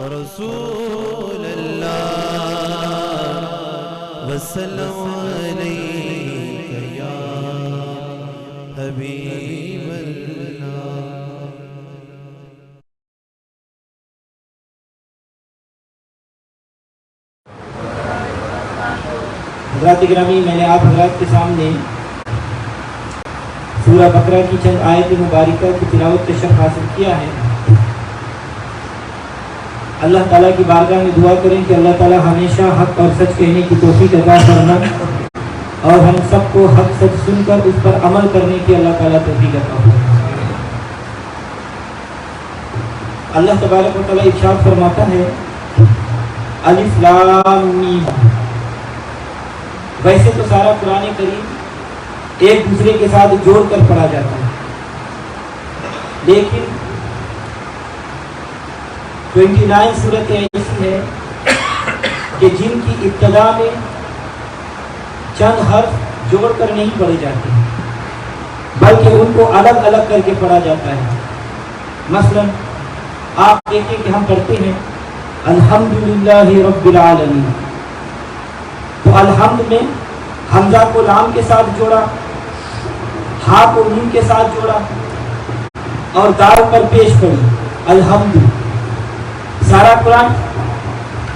رسول اللہ وسلم علیک یا حبیب اللہ۔ حضرات گرامی، میں نے آپ حضرات کے سامنے سورہ بقرہ کی چند آیت مبارکہ کی تلاوت کا شرف حاصل کیا ہے۔ اللہ تعالیٰ کی بارگاہ میں دعا کریں کہ اللہ تعالیٰ ہمیشہ حق اور سچ کہنے کی توفیق عطا فرمائے اور ہم سب کو حق سچ سن کر اس پر عمل کرنے کی اللہ تعالیٰ توفیق عطا فرمائے۔ اللہ تبارک و تعالیٰ ارشاد فرماتا ہے الف لام میم۔ ویسے تو سارا قرآن کریم ایک دوسرے کے ساتھ جوڑ کر پڑھا جاتا ہے، لیکن 29 صورتیں ایسی ہیں کہ جن کی ابتدا میں چند حرف جوڑ کر نہیں پڑھے جاتے بلکہ ان کو الگ الگ کر کے پڑھا جاتا ہے۔ مثلا آپ دیکھیں کہ ہم پڑھتے ہیں الحمدللہ رب العالمین، تو الحمد میں حمزہ کو لام کے ساتھ جوڑا، ہا کو میم کے ساتھ جوڑا اور دال پر پیش کری الحمد۔ سارا قرآن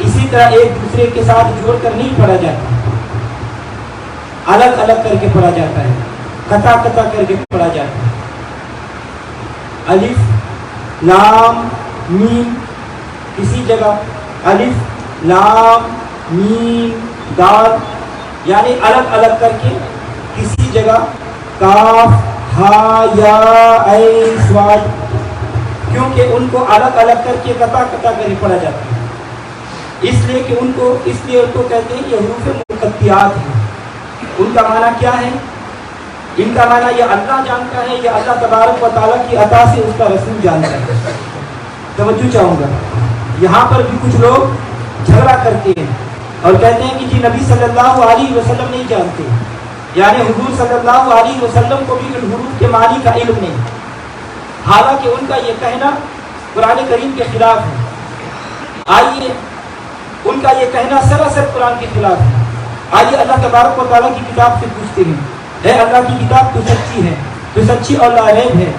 اسی طرح ایک دوسرے کے ساتھ جوڑ کر نہیں پڑھا جاتا، الگ الگ کر کے پڑھا جاتا ہے، قطع قطع کر کے پڑھا جاتا ہے۔ الف لام میم کسی جگہ الف لام میم دال، یعنی الگ الگ کر کے کسی جگہ کاف ہا یا عین صاد، کیونکہ ان کو الگ الگ کر کے قطع قطع کر پڑھا جاتا ہے، اس لیے ان کو کہتے ہیں یہ حروف مقطعات ہیں۔ ان کا معنی کیا ہے؟ ان کا معنی یہ اللہ جانتا ہے، یہ اللہ تبارک و تعالیٰ کی عطا سے اس کا رسول جانتا ہے۔ توجہ چاہوں گا، یہاں پر بھی کچھ لوگ جھگڑا کرتے ہیں اور کہتے ہیں کہ جی نبی صلی اللہ علیہ وسلم نہیں جانتے، یعنی حضور صلی اللہ علیہ وسلم کو بھی ان حروف کے معنی کا علم نہیں، حالانکہ ان کا یہ کہنا قرآن کریم کے خلاف ہے۔ آئیے ان کا یہ کہنا سراسر قرآن کے خلاف ہے۔ آئیے اللہ تبارک و تعالیٰ کی کتاب سے پوچھتے ہیں، اے اللہ کی کتاب تو سچی ہے، تو سچی اور لاریب ہے،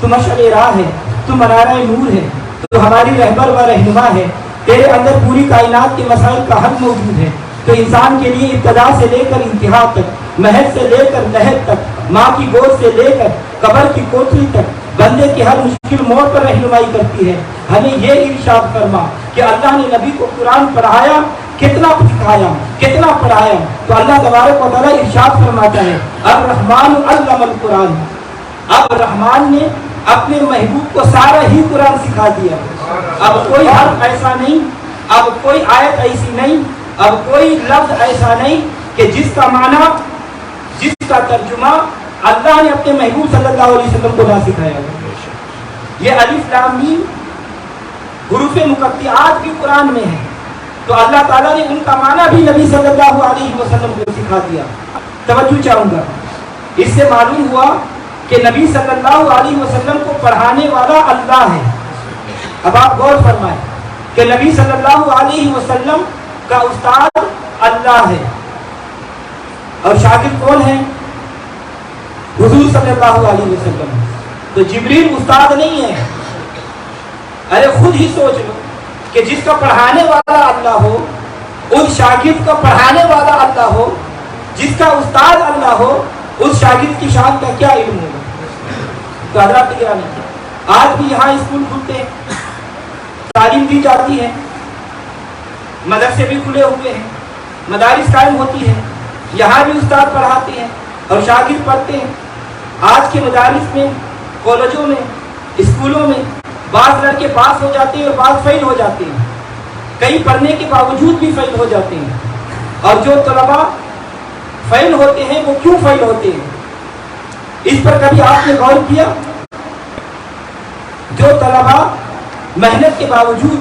تو مشعل راہ ہے، تو منارہ نور ہے، تو ہماری رہبر و رہنما ہے، تیرے اندر پوری کائنات کے مسائل کا حل موجود ہے، تو انسان کے لیے ابتدا سے لے کر انتہا تک، محض سے لے کر لحد تک، ماں کی گود سے لے کر قبر کی کوٹری تک بندے کی ہر مشکل موڑ پر رہنمائی کرتی ہے۔ ہمیں یہ ارشاد فرما کہ اللہ نے نبی کو قرآن پڑھایا، کتنا سکھایا، کتنا پڑھایا، تو اللہ تبارک و تعالیٰ ارشاد فرماتا ہے الرحمن علم القرآن، اب رحمان نے اپنے محبوب کو سارا ہی قرآن سکھا دیا۔ اب کوئی حرف ایسا نہیں، اب کوئی آیت ایسی نہیں، اب کوئی لفظ ایسا نہیں کہ جس کا معنی، جس کا ترجمہ اللہ نے اپنے محبوب صلی اللہ علیہ وسلم کو نہ سکھایا۔ یہ الف لام میم حروف مقطعات بھی قرآن میں ہے، تو اللہ تعالیٰ نے ان کا معنی بھی نبی صلی اللہ علیہ وسلم کو سکھا دیا۔ توجہ چاہوں گا، اس سے معلوم ہوا کہ نبی صلی اللہ علیہ وسلم کو پڑھانے والا اللہ ہے۔ اب آپ غور فرمائیں کہ نبی صلی اللہ علیہ وسلم کا استاد اللہ ہے اور شاگرد کون ہے؟ حضور صلی اللہ علیہ وسلم۔ تو جبریل استاد نہیں ہے۔ ارے خود ہی سوچ لو کہ جس کا پڑھانے والا اللہ ہو، اس شاگرد کا پڑھانے والا اللہ ہو، جس کا استاد اللہ ہو، اس شاگرد کی شان کا کیا علم ہوگا؟ تو حضرات گرامی، آج بھی یہاں اسکول کھلتے ہیں، تعلیم دی جاتی ہے، مدرسے بھی کھلے ہوئے ہیں، مدارس قائم ہوتی ہیں، یہاں بھی استاد پڑھاتے ہیں اور شاگرد پڑھتے ہیں۔ آج کے مدارس میں، کالجوں میں، اسکولوں میں بعض لڑکے پاس ہو جاتے ہیں اور بعض فیل ہو جاتے ہیں، کئی پڑھنے کے باوجود بھی فیل ہو جاتے ہیں۔ اور جو طلباء فیل ہوتے ہیں وہ کیوں فیل ہوتے ہیں، اس پر کبھی آپ نے غور کیا؟ جو طلباء محنت کے باوجود،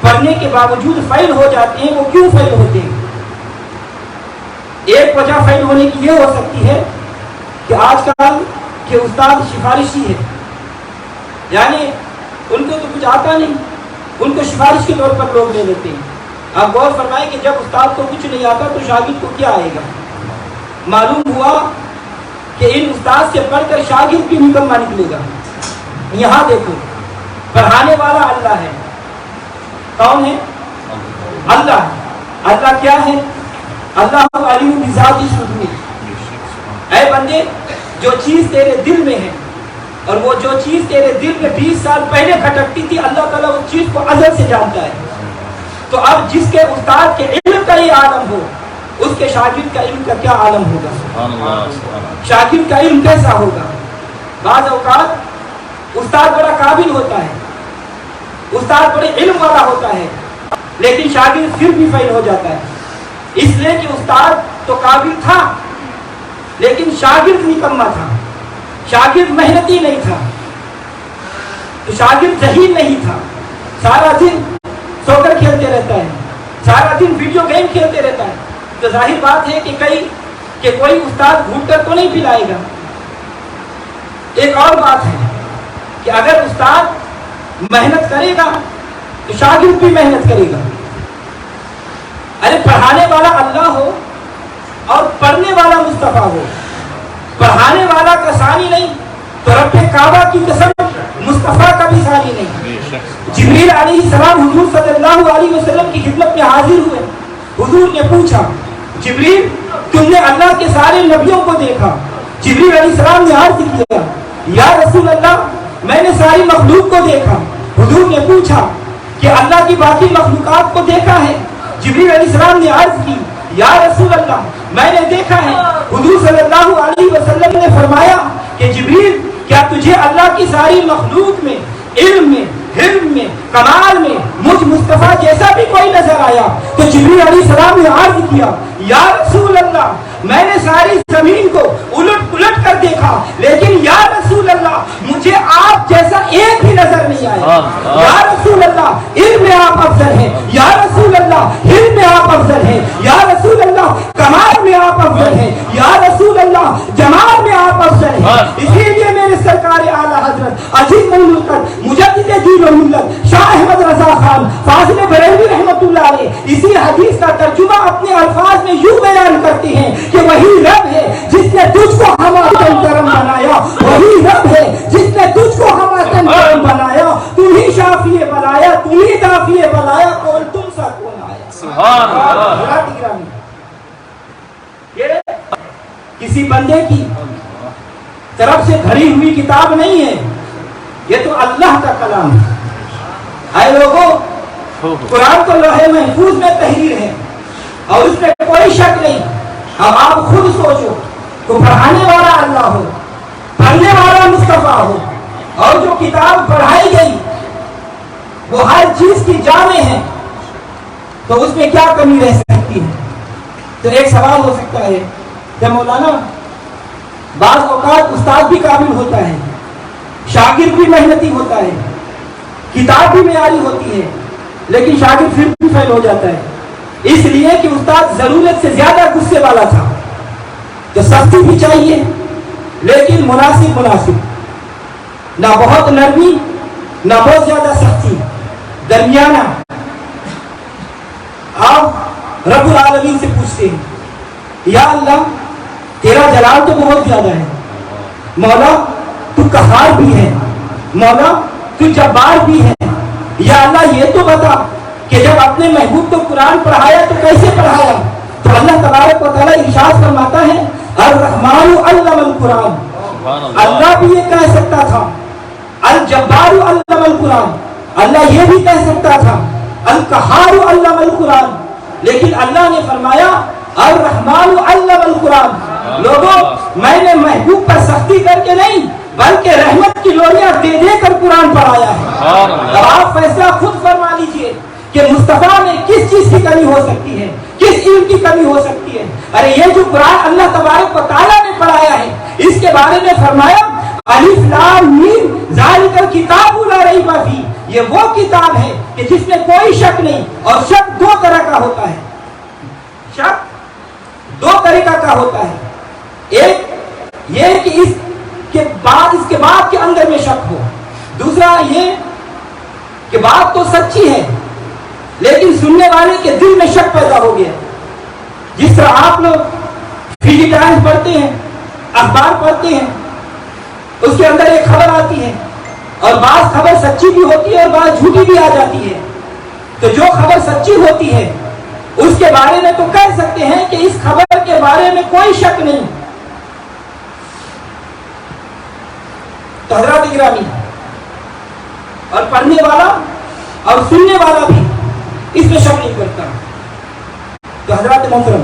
پڑھنے کے باوجود فیل ہو جاتے ہیں، وہ کیوں فیل ہوتے ہیں؟ ایک وجہ فیل ہونے کی یہ ہو سکتی ہے کہ آج کل کے استاد سفارشی ہے، یعنی ان کو تو کچھ آتا نہیں، ان کو سفارش کے طور پر لوگ لے لیتے ہیں. آپ غور فرمائیں کہ جب استاد کو کچھ نہیں آتا تو شاگرد کو کیا آئے گا. معلوم ہوا کہ ان استاد سے پڑھ کر شاگرد بھی نکما نکلے گا. یہاں دیکھو پڑھانے والا اللہ ہے. کون ہے؟ اللہ. اللہ کیا ہے؟ اللہ علیم بذات الصدور. اے بندے جو چیز تیرے دل میں ہے اور وہ جو چیز تیرے دل میں 20 سال پہلے کھٹکتی تھی اللہ تعالیٰ اس چیز کو ازل سے جانتا ہے. تو اب جس کے استاد کے علم کا یہ عالم ہو اس کے شاگرد کا علم کا کیا عالم ہوگا؟ شاگرد کا علم کیسا ہوگا؟ بعض اوقات استاد بڑا قابل ہوتا ہے, استاد بڑے علم والا ہوتا ہے, لیکن شاگرد پھر بھی فیل ہو جاتا ہے. اس لیے کہ استاد تو قابل تھا لیکن شاگرد نکما تھا, شاگرد محنتی نہیں تھا, تو شاگرد ذہین نہیں تھا. سارا دن سو کر کھیلتے رہتا ہے, سارا دن ویڈیو گیم کھیلتے رہتا ہے. تو ظاہر بات ہے کہ کوئی استاد گھوٹ کر تو نہیں پلائے گا. ایک اور بات ہے کہ اگر استاد محنت کرے گا تو شاگرد بھی محنت کرے گا. ارے پڑھانے والا اللہ ہو اور پڑھنے والا مصطفیٰ ہو, پڑھانے والا کا ثانی نہیں تو رب کعبہ کی قسم مصطفیٰ کا بھی ثانی نہیں. جبریل علیہ السلام حضور صلی اللہ علیہ وسلم کی خدمت میں حاضر ہوئے. حضور نے پوچھا جبریل تم نے اللہ کے سارے نبیوں کو دیکھا. جبریل علیہ السلام نے عرض کیا یا رسول اللہ میں نے ساری مخلوق کو دیکھا. حضور نے پوچھا کہ اللہ کی باقی مخلوقات کو دیکھا ہے؟ جبریل علیہ السلام نے عرض کی یا رسول اللہ میں نے دیکھا ہے. حضور صلی اللہ علیہ وسلم نے فرمایا کہ جبریل کیا تجھے اللہ کی ساری مخلوق میں علم میں حلم میں کمال میں مجھ مصطفیٰ جیسا بھی کوئی نظر آیا؟ تو جبریل علیہ السلام نے عرض کیا یا رسول اللہ میں نے ساری زمین کو الٹ پلٹ کر دیکھا لیکن یا رسول اللہ مجھے آپ جیسا ایک بھی نظر نہیں آیا. یا رسول اللہ علم میں آپ افضل ہیں, یا رسول اللہ علم میں آپ افضل ہیں, یا رسول اللہ کمال میں آپ افضل ہیں, یا رسول اللہ جمال میں آپ افضل ہیں. اسی لیے میرے سرکار اعلیٰ حضرت عظیم الملت مجدد دین و ملت شاہ احمد رضا خان فاضل بریلوی رحمۃ اللہ علیہ اسی حدیث کا ترجمہ اپنے الفاظ میں یوں بیان کرتے ہیں کہ وہی رب ہے جس نے تجھ کو ہماتن کرم بنایا, وہی رب ہے جس نے تجھ کو ہماتن کرم بنایا, تم ہی شافی بلایا, تم ہی دافی بلایا, کون تم سا کون آیا. سبحان اللہ. یہ کسی بندے کی طرف سے بھری ہوئی کتاب نہیں ہے, یہ تو اللہ کا کلام ہے. اے لوگوں قرآن تو لوح محفوظ میں تحریر ہے اور اس میں کوئی شک نہیں. اب آپ خود سوچو کہ پڑھانے والا اللہ ہو, پڑھنے والا مصطفیٰ ہو اور جو کتاب پڑھائی گئی وہ ہر چیز کی جامع ہے تو اس میں کیا کمی رہ سکتی ہے؟ تو ایک سوال ہو سکتا ہے کہ مولانا بعض اوقات استاد بھی قابل ہوتا ہے, شاگرد بھی محنتی ہوتا ہے, کتاب بھی معیاری ہوتی ہے, لیکن شاگرد پھر بھی فیل ہو جاتا ہے. اس لیے کہ استاد ضرورت سے زیادہ غصے والا تھا. تو سختی بھی چاہیے لیکن مناسب, نہ بہت نرمی نہ بہت زیادہ سختی, درمیانہ. آپ رب العالمین سے پوچھتے ہیں یا اللہ تیرا جلال تو بہت زیادہ ہے, مولا تو قہار بھی ہے, مولا تو جبار بھی ہے, یا اللہ یہ تو بتا کہ جب اپنے محبوب کو قرآن پڑھایا تو کیسے پڑھایا؟ تو اللہ تبارک و تعالیٰ ارشاد فرماتا ہے الرحمن علم القرآن. اللہ بھی یہ کہہ سکتا تھا الجبار علم القرآن, اللہ یہ بھی کہہ سکتا تھا القہار علم القرآن, لیکن اللہ نے فرمایا الرحمن علم القرآن. لوگوں میں نے محبوب پر سختی کر کے نہیں بلکہ رحمت کی لوریاں دے دے کر قرآن پڑھایا ہے. اب آپ فیصلہ خود فرما لیجئے کہ مصطفیٰ میں کس چیز کی کمی ہو سکتی ہے, کس علم کی کمی ہو سکتی ہے. ارے یہ جو قرآن اللہ تبارک و تعالیٰ نے پڑھایا ہے اس کے بارے میں فرمایا الف لام میم ذالک الکتاب لا ریب فیہ, یہ وہ کتاب ہے کہ جس میں کوئی شک نہیں. اور شک دو طرح کا ہوتا ہے, شک دو طریقہ کا ہوتا ہے. ایک یہ کہ اس کے بعد کے اندر میں شک ہو, دوسرا یہ کہ بات تو سچی ہے لیکن سننے والے کے دل میں شک پیدا ہو گیا. جس طرح آپ لوگ فیجی ٹائمز پڑھتے ہیں، اخبار پڑھتے ہیں، اس کے اندر ایک خبر آتی ہے اور بعض خبر سچی بھی ہوتی ہے اور بعض جھوٹی بھی آ جاتی ہے. تو جو خبر سچی ہوتی ہے اس کے بارے میں تو کہہ سکتے ہیں کہ اس خبر کے بارے میں کوئی شک نہیں. تو حضرات گرامی، اور پڑھنے والا اور سننے والا بھی اس میں شک نہیں کرتا. تو حضرات محترم،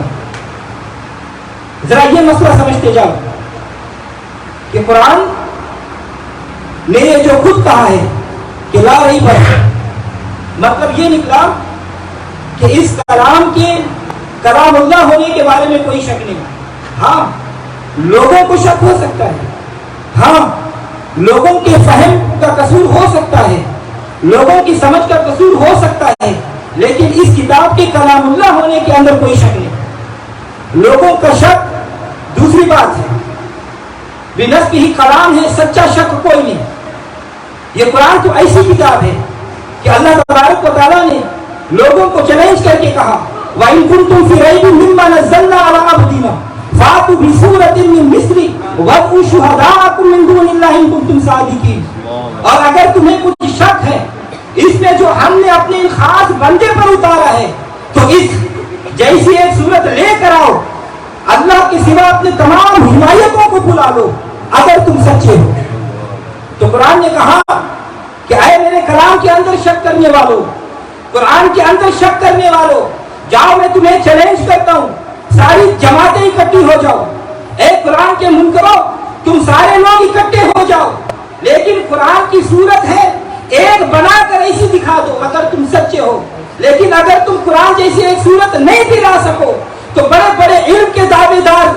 ذرا یہ مسئلہ سمجھتے جاؤ کہ قرآن نے یہ جو خود کہا ہے کہ لا ریب فیہ، مطلب یہ نکلا کہ اس کلام کے کلام اللہ ہونے کے بارے میں کوئی شک نہیں. ہاں لوگوں کو شک ہو سکتا ہے، ہاں لوگوں کے فہم کا قصور ہو سکتا ہے، لوگوں کی سمجھ کا قصور ہو سکتا ہے، لیکن اس کتاب کے کلام اللہ ہونے کے اندر کوئی شک نہیں. لوگوں کا شک دوسری بات ہے، بنسبت ہی کلام ہے، سچا شک کوئی نہیں. یہ قرآن تو ایسی کتاب ہے کہ اللہ تبارک و تعالیٰ نے لوگوں کو چیلنج کر کے کہا وَإِن كُنتُمْ فِي رَيْبٍ مِّمَّا نَزَّلْنَا عَلَىٰ عَبْدِنَا فَأْتُوا بِسُورَةٍ مِّن مِّثْلِهِ وَادْعُوا شُهَدَاءَكُم مِّن دُونِ اللَّهِ إِن كُنتُمْ صَادِقِينَ. اور اگر تمہیں کچھ شک ہے اس میں جو ہم نے اپنے خاص بندے پر اتارا ہے تو اس جیسی ایک صورت لے کر آؤ، اللہ کے سوا اپنے تمام حمایتوں کو بلا لو اگر تم سچے ہو. تو قرآن نے کہا کہ اے میرے کلام کے اندر شک کرنے والوں، قرآن کے اندر شک کرنے والوں، جاؤ میں تمہیں چیلنج کرتا ہوں، ساری جماعتیں اکٹھی ہو جاؤ. اے قرآن کے منکرو، تم سارے لوگ اکٹھے ہو جاؤ، لیکن قرآن کی صورت ہے ایک بنا کر ایسی دکھا دو اگر تم سچے ہو. لیکن اگر تم قرآن جیسی ایک صورت نہیں دلا سکو تو بڑے بڑے علم کے دعوے دار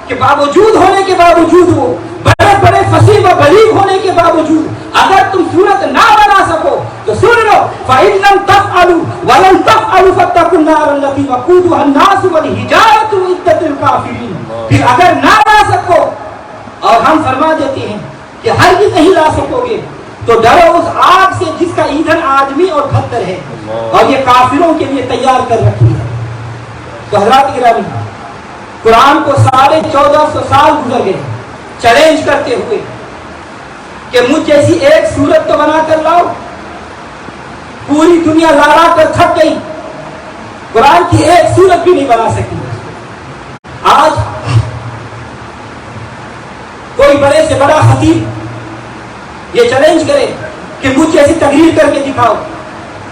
کے باوجود ہونے کے باوجود وہ بڑے بڑے فصیح و بلیغ ہونے کے باوجود اگر تم صورت نہ بنا سکو تو سن لو فَإِن لَّمْ تَفْعَلُوا وَلَن تَفْعَلُوا فَاتَّقُوا النَّارَ الَّتِي وَقُودُهَا النَّاسُ وَالْحِجَارَةُ أُعِدَّتْ لِلْكَافِرِينَ. پھر اگر نہ لا سکو اور ہم فرما دیتے ہیں کہ ہرگز نہیں لا سکو گے تو ڈرو اس آگ سے جس کا ایندھن آدمی اور پتھر ہے اور یہ کافروں کے لیے تیار کر رکھی ہے. تو حضرات گرامی، قرآن کو 1450 سال گزر گئے چیلنج کرتے ہوئے کہ مجھ جیسی ایک صورت تو بنا کر لاؤ. پوری دنیا لا کر تھک گئی، قرآن کی ایک صورت بھی نہیں بنا سکی. آج کوئی بڑے سے بڑا خطیب یہ چیلنج کرے کہ مجھ جیسی تقریر کر کے دکھاؤ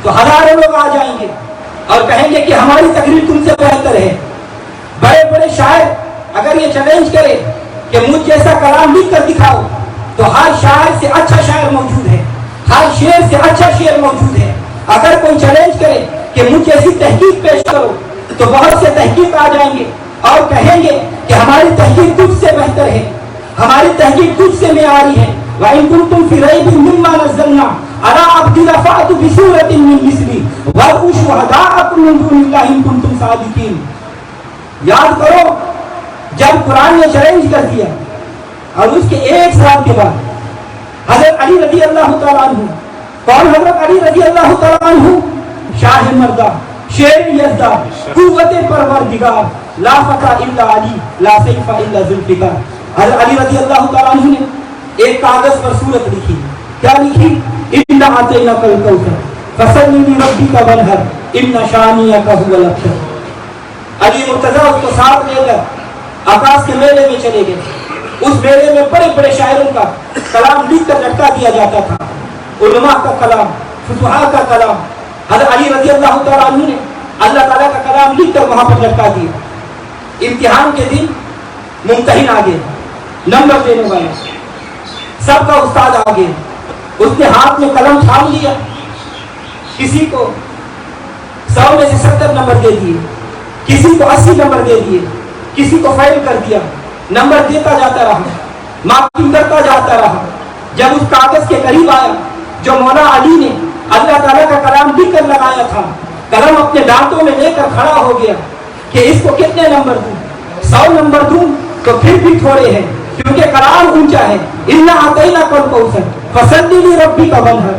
تو ہزاروں لوگ آ جائیں گے اور کہیں گے کہ ہماری تقریر تم سے بہتر ہے. بڑے بڑے شاعر اگر یہ چیلنج کرے کہ مجھ جیسا کلام لکھ کر دکھاؤ تو ہر شاعر سے اچھا شاعر موجود ہے، ہر شعر سے اچھا شعر موجود ہے. اگر کوئی چیلنج کرے کہ مجھ جیسی تحقیق پیش کرو تو بہت سے تحقیق آ جائیں گے اور کہیں گے کہ ہماری تحقیق تجھ سے بہتر ہے، ہماری تحقیق تجھ سے معیاری ہے. وَإِن كُنتُمْ فِي رَيْبٍ مِّمَّا نَزَّلْنَا عَلَىٰ عَبْدِنَا فَأْتُوا بِسُورَةٍ مِّن مِّثْلِهِ وَادْعُوا شُهَدَاءَكُم مِّن دُونِ اللَّهِ إِن كُنتُمْ صَادِقِينَ. یاد کرو جب قرآن نے چیلنج کر دیا اور اس کے ایک سال کے بعد حضرت علی رضی اللہ تعالیٰ عنہ، کون حضرت علی رضی اللہ تعالیٰ عنہ؟ شاہ مردہ، شیر یزدہ، قوت پروردگار، لا فتح الا علی، لا سیف الا ذوالفقار. حضرت علی رضی اللہ تعالیٰ عنہ نے ایک کاغذ پر صورت لکھی. کیا لکھی؟ اِنَّا أَعْطَيْنَاكَ الْكَوْثَرَ فَصَلِّ لِرَبِّكَ وَانْحَرْ إِنَّ شَانِئَكَ هُوَ الْأَبْتَرُ. علی مرتضیٰ اس کو ساتھ لے کر آکاش کے میلے میں چلے گئے. اس میلے میں بڑے بڑے شاعروں کا کلام لکھ کر لٹکا دیا جاتا تھا، علماء کا کلام، فصحاء کا کلام. حضرت علی رضی اللہ تعالیٰ عنہ نے اللہ تعالیٰ کا کلام لکھ کر وہاں پر لٹکا دیا. امتحان کے دن ممتحن آ گئے، نمبر دینے والے، سب کا استاد آ گئے. اس نے ہاتھ میں قلم تھام لیا، کسی کو 100 میں سے 70 نمبر دے دیے، کسی کو 80 نمبر دے دیے، کسی کو فیل کر دیا. نمبر دیتا جاتا رہا، مارکنگ کرتا جاتا رہا. جب اس کاغذ کے قریب آیا جو مولا علی نے اللہ تعالیٰ کا کلام لکھ کر لگایا تھا، قلم اپنے دانتوں میں لے کر کھڑا ہو گیا کہ اس کو کتنے نمبر دوں؟ 100 نمبر دوں تو پھر بھی تھوڑے ہیں کیونکہ کلام اونچا ہے. اِنَّا أَعْطَيْنَاكَ الْكَوْثَرَ فَصَلِّ لِرَبِّكَ وَانْحَرْ.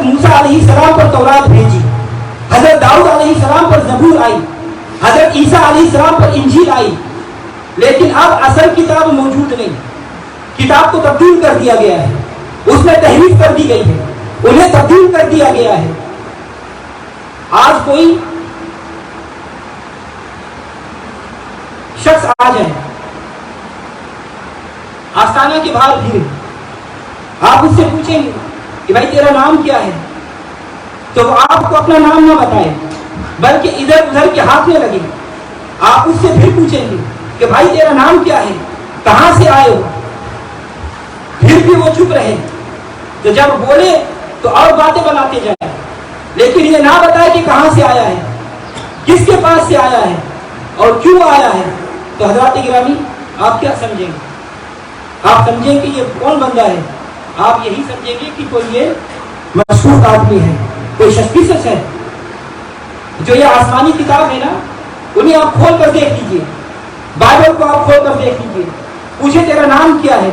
حضرت موسیٰ علیہ السلام پر تورات بھیجی، حضرت داؤد علیہ السلام پر زبور آئی، حضرت عیسیٰ علیہ السلام پر انجیل آئی، لیکن اب اصل کتاب موجود نہیں، کتاب کو تبدیل کر دیا گیا ہے، اس میں تحریف کر دی گئی ہے، انہیں تبدیل کر دیا گیا ہے۔ آج کوئی شخص آ جائے، آستانہ کے باہر بھیڑ، آپ اس سے پوچھیں گے کہ بھائی تیرا نام کیا ہے، تو وہ آپ کو اپنا نام نہ بتائے بلکہ ادھر ادھر کے ہاتھنے لگے۔ آپ اس سے پھر پوچھیں گے کہ بھائی تیرا نام کیا ہے، کہاں سے آئے ہو، پھر بھی وہ چپ رہے، تو جب بولے تو اور باتیں بناتے جائے، لیکن یہ نہ بتائے کہ کہاں سے آیا ہے، کس کے پاس سے آیا ہے اور کیوں آیا ہے، تو حضرات گرامی آپ کیا سمجھیں گے؟ آپ سمجھیں کہ یہ کون بندہ ہے؟ آپ یہی سمجھیں گے کہ کوئی یہ مشہور آدمی ہے، کوئی شخصیت ہے۔ جو یہ آسمانی کتاب ہے نا، انہیں آپ کھول کر دیکھ لیجیے، بائبل کو آپ کھول کر دیکھ لیجیے، پوچھے تیرا نام کیا ہے،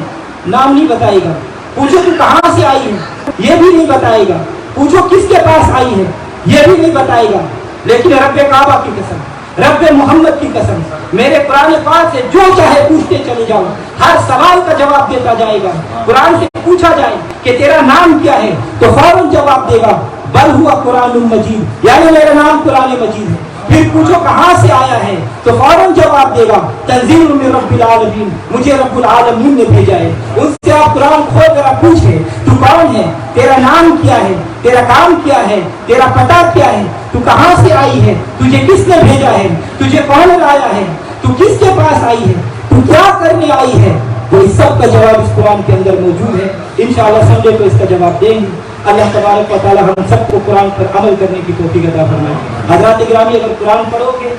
نام نہیں بتائے گا، پوچھو تو کہاں سے آئی ہے، یہ بھی نہیں بتائے گا، پوچھو کس کے پاس آئی ہے، یہ بھی نہیں بتائے گا، لیکن رب کعبہ کی قسم، رب محمد کی قسم، میرے قرآن پاک سے جو چاہے پوچھتے چلے جاؤ، ہر سوال کا جواب دیتا جائے گا۔ قرآن سے پوچھا جائے کہ تیرا نام کیا ہے تو فوراً جواب دے گا بل ہوا قرآن مجید، یعنی میرا نام قرآن مجید ہے۔ پھر پوچھو کہاں سے آیا ہے تو فوراً جواب دے گا تنزیل من رب العالمین، مجھے رب العالمین نے بھیجا ہے۔ اس سے آپ قرآن کھول کر آپ پوچھیں تو کون ہے، تیرا نام کیا ہے، تیرا کام کیا ہے، تیرا پتہ کیا ہے، تو کہاں سے آئی ہے، تجھے کس نے بھیجا ہے، تجھے کون لایا ہے، تو کس کے پاس آئی ہے، تو کیا کرنے آئی ہے، وہ اس سب کا جواب اس قرآن کے اندر موجود ہے۔ انشاءاللہ سمجھے تو اس کا جواب دیں گے۔ اللہ تبارک و تعالی ہم سب کو قرآن پر عمل کرنے کی توفیق عطا فرمائے۔ حضرات گرامی اگر قرآن پڑھو گے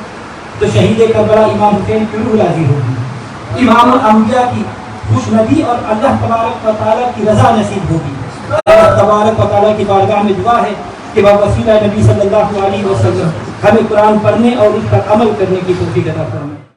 تو شہید کربلا امام حسین کی روح راضی ہوگی، امام الانبیاء کی خوش ندی اور اللہ تبارک و تعالی کی رضا نصیب ہوگی۔ اللہ تبارک و تعالی کی بارگاہ میں دعا ہے کہ بواسطہ نبی صلی اللہ علیہ وسلم ہمیں قرآن پڑھنے اور اس پر عمل کرنے کی توفیق عطا فرمائے۔